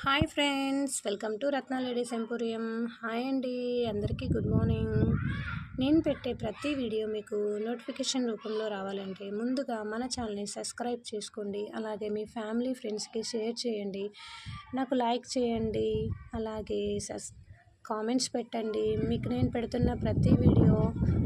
Hi friends, welcome to Ratna ladies emporium. Hi అండి, అందరికీ good morning. నేను పెట్టే ప్రతి వీడియో మీకు నోటిఫికేషన్ రూపంలో రావాలంటే ముందుగా మన ఛానల్ని సబ్స్క్రైబ్ చేసుకోండి. అలాగే మీ ఫ్యామిలీ ఫ్రెండ్స్కి షేర్ చేయండి, నాకు లైక్ చేయండి, అలాగే కామెంట్స్ పెట్టండి. మీకు నేను పెడుతున్న ప్రతి వీడియో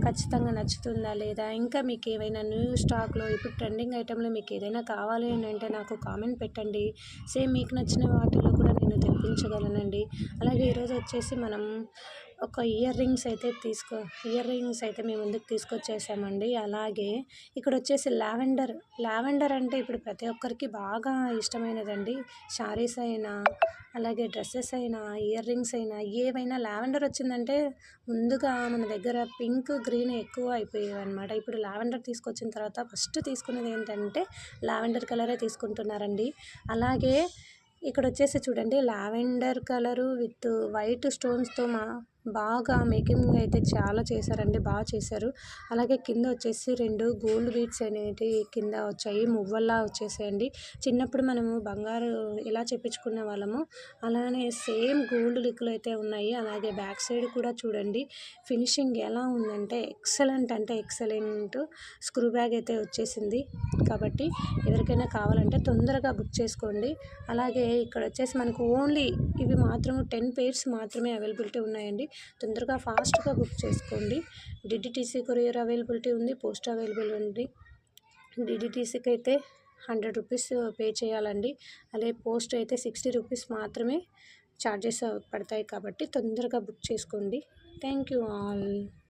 ఖచ్చితంగా నచ్చుతుందా లేదా, ఇంకా మీకు ఏవైనా న్యూ స్టాక్లో ఇప్పుడు ట్రెండింగ్ ఐటెంలో మీకు ఏదైనా కావాలి అని అంటే నాకు కామెంట్ పెట్టండి. సేమ్ మీకు నచ్చిన వాటిలో కూడా నేను తెప్పించగలనండి. అలాగే ఈరోజు వచ్చేసి మనం ఒక ఇయర్ రింగ్స్ అయితే మేము ముందుకు తీసుకొచ్చేసామండి. అలాగే ఇక్కడ వచ్చేసి లావెండర్ అంటే ఇప్పుడు ప్రతి ఒక్కరికి బాగా ఇష్టమైనదండి. శారీస్ అయినా, అలాగే డ్రెస్సెస్ అయినా, ఇయర్ రింగ్స్ అయినా, ఏవైనా లావెండర్ వచ్చిందంటే ముందుగా మన దగ్గర పింక్ గ్రీన్ ఎక్కువ అయిపోయేవి అనమాట. ఇప్పుడు లావెండర్ తీసుకొచ్చిన తర్వాత ఫస్ట్ తీసుకునేది ఏంటంటే లావెండర్ కలరే తీసుకుంటున్నారండి. అలాగే ఇక్కడ వచ్చేసి చూడండి, లావెండర్ కలరు విత్ వైట్ స్టోన్స్తో బాగా మేకింగ్ అయితే చాలా చేశారండి, బాగా చేశారు. అలాగే కింద వచ్చేసి 2 గోల్డ్ బీడ్స్ అనేవి కింద వచ్చాయి, మువ్వల్లా వచ్చేసాయండి. చిన్నప్పుడు మనము బంగారు ఎలా చెప్పించుకునే వాళ్ళము అలానే సేమ్ గోల్డ్ లిక్లో అయితే ఉన్నాయి. అలాగే బ్యాక్ సైడ్ కూడా చూడండి, ఫినిషింగ్ ఎలా ఉందంటే ఎక్సలెంట్ స్క్రూ బ్యాగ్ అయితే వచ్చేసింది. కాబట్టి ఎవరికైనా కావాలంటే తొందరగా బుక్ చేసుకోండి. అలాగే ఇక్కడ వచ్చేసి మనకు ఓన్లీ ఇవి మాత్రం 10 పేర్స్ మాత్రమే అవైలబిలిటీ ఉన్నాయండి. తొందరగా ఫాస్ట్గా బుక్ చేసుకోండి. డిడిటీసీ కొరియర్ అవైలబిలిటీ ఉంది, పోస్ట్ అవైలబుల్ ఉంది. డిడిటీసీకి అయితే 100 రూపీస్ పే చేయాలండి. అలాగే పోస్ట్ అయితే 60 రూపీస్ మాత్రమే ఛార్జెస్ పడతాయి. కాబట్టి తొందరగా బుక్ చేసుకోండి. Thank you all.